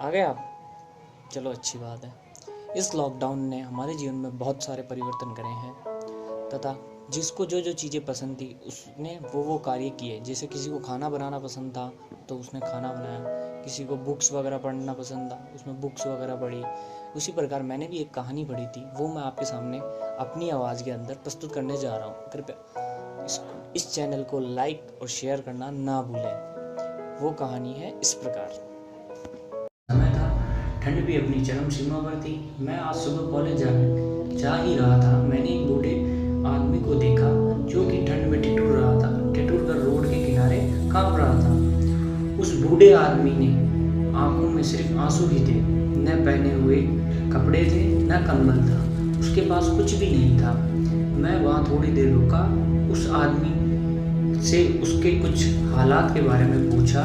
आ गए आप? चलो अच्छी बात है। इस लॉकडाउन ने हमारे जीवन में बहुत सारे परिवर्तन करे हैं तथा जिसको जो जो चीज़ें पसंद थी उसने वो कार्य किए। जैसे किसी को खाना बनाना पसंद था तो उसने खाना बनाया, किसी को बुक्स वगैरह पढ़ना पसंद था उसने बुक्स वगैरह पढ़ी। उसी प्रकार मैंने भी एक कहानी पढ़ी थी, वो मैं आपके सामने अपनी आवाज़ के अंदर प्रस्तुत करने जा रहा हूँ। कृपया इस चैनल को लाइक और शेयर करना ना भूलें। वो कहानी है इस प्रकार। समय था, ठंड भी अपनी चरम सीमा पर थी। मैं आज सुबह कॉलेज जा ही रहा था। मैंने एक बूढ़े आदमी को देखा जो कि ठंड में ठिठुर रहा था। ठिठुर कर रोड के किनारे कांप रहा था। उस बूढ़े आदमी ने आंखों में सिर्फ आंसू ही थे, न पहने हुए कपड़े थे न कंबल था, उसके पास कुछ भी नहीं था। मैं वहाँ थोड़ी देर रुका, उस आदमी से उसके कुछ हालात के बारे में पूछा।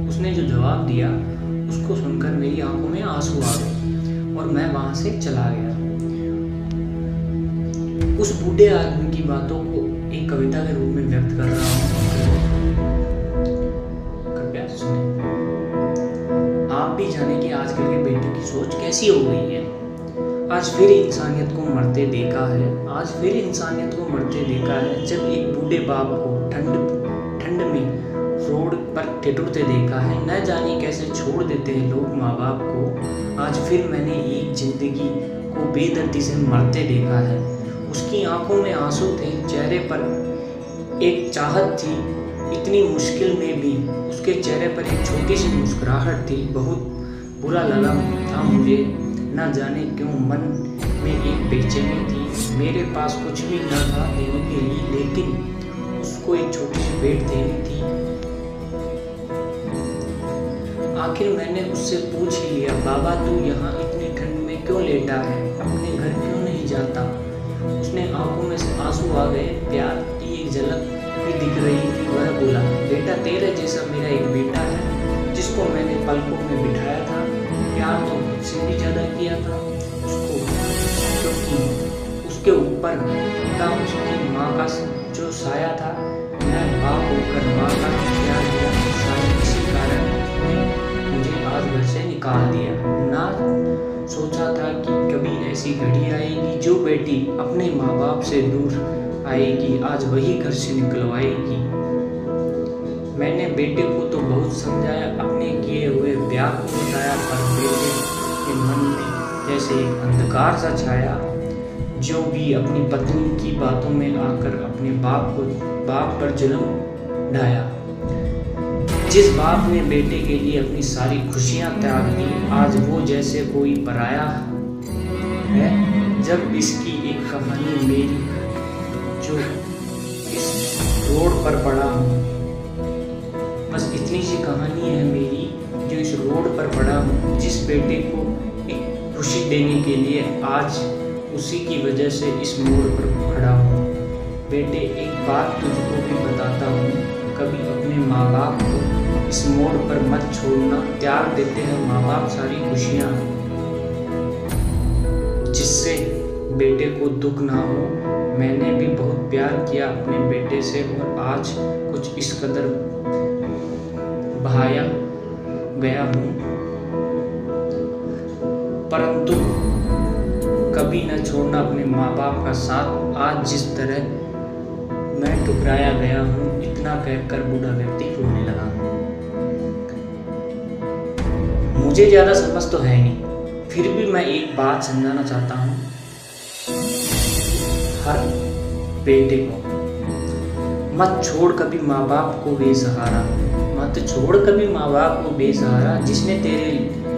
उसने जो जवाब दिया उसको सुनकर मेरी आंखों में आंसू आ गए और मैं वहां से चला गया। उस बूढ़े आदमी की बातों को एक कविता के रूप में व्यक्त कर रहा हूँ, कृपया सुनें। आप भी जाने कि आजकल के बेटों की सोच कैसी हो गई है। आज फिर इंसानियत को मरते देखा है। जब एक बूढ़े बाप को ठंड में रोड पर ठिठुरते देखा है। न जाने कैसे छोड़ देते हैं लोग माँ बाप को। आज फिर मैंने एक जिंदगी को बेदर्दी से मरते देखा है। उसकी आंखों में आंसू थे, चेहरे पर एक चाहत थी। इतनी मुश्किल में भी उसके चेहरे पर एक छोटी सी मुस्कुराहट थी। बहुत बुरा लगा था मुझे, न जाने क्यों मन में एक बेचैनी थी। मेरे पास कुछ भी न था देने के लिए, लेकिन उसको एक छोटी सी भेंट देनी थी। आखिर मैंने उससे पूछ ही लिया, बाबा तू यहाँ इतनी ठंड में क्यों लेटा है, अपने घर क्यों नहीं जाता। उसने आंखों में से आंसू आ गए, प्यार की एक झलक भी दिख रही थी। वह बोला, बेटा तेरे जैसा मेरा एक बेटा है जिसको मैंने पलकों में बिठाया था। प्यार तो मुझसे भी ज्यादा किया था उसको, क्योंकि उसके ऊपर था उसकी माँ का जो साया था। मैं बाप होकर माँ का प्यार किया, शायद इसी कारण मुझे आज घर से निकाल दिया। ना सोचा था कि कभी ऐसी घड़ी आएगी जो बेटी अपने माँ बाप से दूर आएगी, आज वही घर से निकलवाएगी। मैंने बेटे को तो बहुत समझाया, अपने किए हुए ब्याह को बताया, पर बेटे के मन में जैसे एक अंधकार सा छाया। जो भी अपनी पत्नी की बातों में आकर अपने बाप पर जुल्म ढाया। जिस बाप ने बेटे के लिए अपनी सारी खुशियां त्याग दी, आज वो जैसे कोई पराया है। जब इसकी एक कहानी मेरी जो इस रोड पर पड़ा हूँ, बस इतनी सी कहानी है मेरी जो इस रोड पर पड़ा हूँ। जिस बेटे को एक खुशी देने के लिए आज उसी की वजह से इस मोड़ पर खड़ा हूँ। बेटे एक बात तुझको भी बताता हूँ, कभी अपने माँ बाप को इस मोड़ पर मत छोड़ना। त्याग देते हैं माँ बाप सारी खुशियाँ, जिससे बेटे को दुख ना हो। मैंने भी बहुत प्यार किया अपने बेटे से और आज कुछ इस कदर बहाया गया हूँ, परंतु कभी न छोड़ना अपने माँ बाप का साथ। आज जिस तरह मैं ठुकराया गया हूँ, इतना कहकर बूढ़ा व्यक्ति रोने लगा। मुझे ज्यादा समझ तो है नहीं, फिर भी मैं एक बात समझाना चाहता हूँ हर बेटे को, मत छोड़ कभी माँ बाप को बेसहारा। मत छोड़ कभी माँ बाप को बेसहारा, जिसने तेरे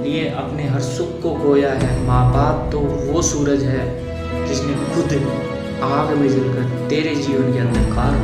लिए अपने हर सुख को खोया है। माँ बाप तो वो सूरज है जिसने खुद आग में जलकर तेरे जीवन के अंधकार